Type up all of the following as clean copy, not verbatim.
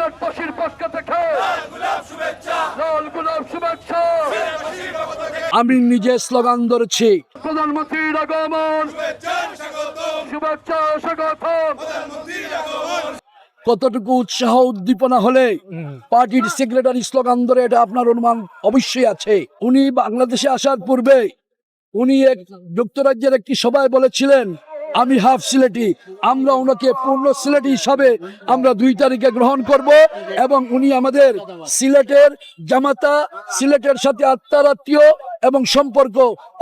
সিলেটবাসীর পক্ষ থেকে লাল গোলাপ শুভেচ্ছা। আমি নিজে স্লোগান ধরেছি, প্রধানমন্ত্রীর আগমন, শুভেচ্ছা স্বাগতম। কতটুকু উৎসাহ উদ্দীপনা হলে পার্টির সেক্রেটারি স্লোগান ধরে, এটা আপনার অনুমান অবশ্যই আছে। উনি বাংলাদেশে আসার পূর্বে উনি এক যুক্তরাজ্যের একটি সভায় বলেছিলেন, আমি হাফ সিলেটি, আমরা ওনাকে পূর্ণ সিলেটি হিসাবে আমরা 2 তারিখে গ্রহণ করব। এবং উনি আমাদের সিলেটের জামাতা, সিলেটের সাথে আত্মার আত্মীয় এবং সম্পর্ক,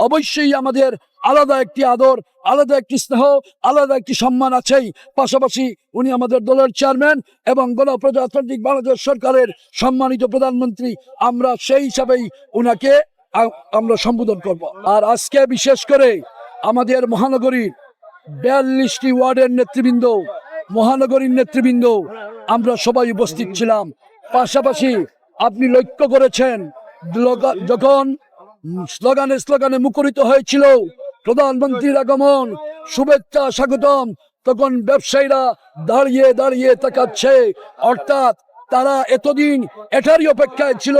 অবশ্যই আমাদের আলাদা একটি আদর, আলাদা একটি স্নেহ, আলাদা একটি সম্মান আছেই। পাশাপাশি উনি আমাদের দলের চেয়ারম্যান এবং গণপ্রজাতান্ত্রিক বাংলাদেশ সরকারের সম্মানিত প্রধানমন্ত্রী। আমরা সেই হিসাবেই উনাকে আমরা সম্বোধন করব। আর আজকে বিশেষ করে আমাদের মহানগরীর 42টি ওয়ার্ডের নেতৃবৃন্দ, মহানগরীর নেতৃবৃন্দ, আমরা সবাই উপস্থিত ছিলাম। পাশাপাশি আপনি লক্ষ্য করেছেন, যখন স্লোগানে মুখরিত হয়েছিল প্রধানমন্ত্রীর আগমন, শুভেচ্ছা স্বাগতম, তখন ব্যবসায়ীরা দাঁড়িয়ে দাঁড়িয়ে তাকাচ্ছে। অর্থাৎ তারা এতদিন এটারই অপেক্ষায় ছিল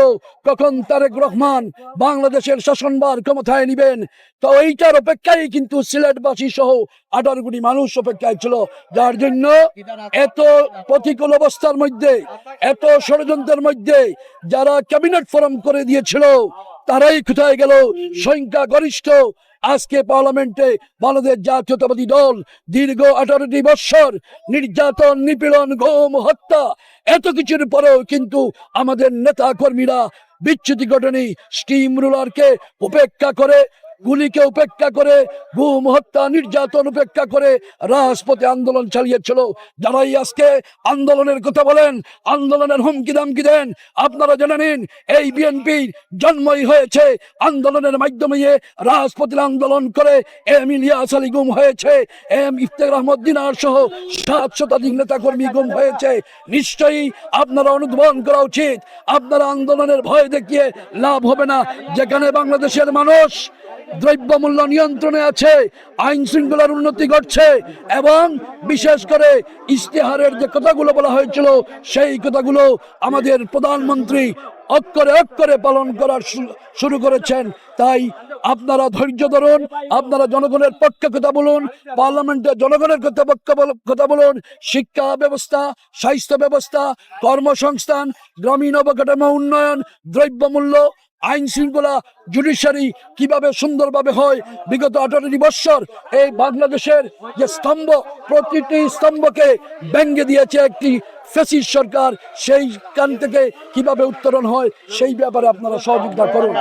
কখন তারেক রহমান বাংলাদেশের শাসনভার ক্ষমতায় নিবেন। তো এইটার অপেক্ষায় কিন্তু সিলেটবাসী সহ 18 কোটি মানুষ অপেক্ষায় ছিল, যার জন্য এত প্রতিকূল অবস্থার মধ্যে, এত ষড়যন্ত্রের মধ্যে যারা ক্যাবিনেট ফোরাম করে দিয়েছিল, তারাই কোথায় গেল? সংখ্যা গরিষ্ঠ আজকে পার্লামেন্টে বাংলাদেশ জাতীয়তাবাদী দল দীর্ঘ 18টি বৎসর নির্যাতন, নিপীড়ন, গুম, হত্যা, এত কিছুর পরেও কিন্তু আমাদের নেতা কর্মীরা বিচ্যুতি ঘটেনি। স্টিম রুলারকে উপেক্ষা করে, গুলিকে উপেক্ষা করে, গুম, হত্যা, নির্যাতন উপেক্ষা করে রাজপথে আন্দোলন চালিয়েছিল। যারাই আজকে আন্দোলনের কথা বলেন, আন্দোলনের হুমকি দামকি দেন, আপনারা জেনে নিন এই বিএনপির জন্মই হয়েছে আন্দোলনের মাধ্যমে। রাজপথের আন্দোলন করে এম ইলিয়াস আলী গুম হয়েছে, এম ইফতেখার আহমদ দিনার সহ 7 শতাধিক নেতা কর্মী গুম হয়েছে। নিশ্চয়ই আপনারা অনুধাবন করা উচিত। আপনারা আন্দোলনের ভয় দেখিয়ে লাভ হবে না। যেখানে বাংলাদেশের মানুষ দ্রব্যমূল্য নিয়ন্ত্রণে আছে, আইন শৃঙ্খলার উন্নতি ঘটছে এবং বিশেষ করে ইশতেহারের যে কথাগুলো বলা হয়েছিল, সেই কথাগুলো আমাদের প্রধানমন্ত্রী অক্ষরে অক্ষরে পালন করার শুরু করেছেন। তাই আপনারা ধৈর্য ধরুন, আপনারা জনগণের পক্ষে কথা বলুন, পার্লামেন্টে জনগণের কথা বলুন। শিক্ষা ব্যবস্থা, স্বাস্থ্য ব্যবস্থা, কর্মসংস্থান, গ্রামীণ অবকাঠামো উন্নয়ন, দ্রব্যমূল্য, আইন শৃঙ্খলা, জুডিশিয়ারি কিভাবে সুন্দরভাবে হয়। বিগত 18টি বৎসর এই বাংলাদেশের যে স্তম্ভ, প্রতিটি স্তম্ভকে ভেঙে দিয়েছে একটি ফ্যাসিস্ট সরকার, সেই কান থেকে কিভাবে উত্তরণ হয় সেই ব্যাপারে আপনারা সহযোগিতা করুন।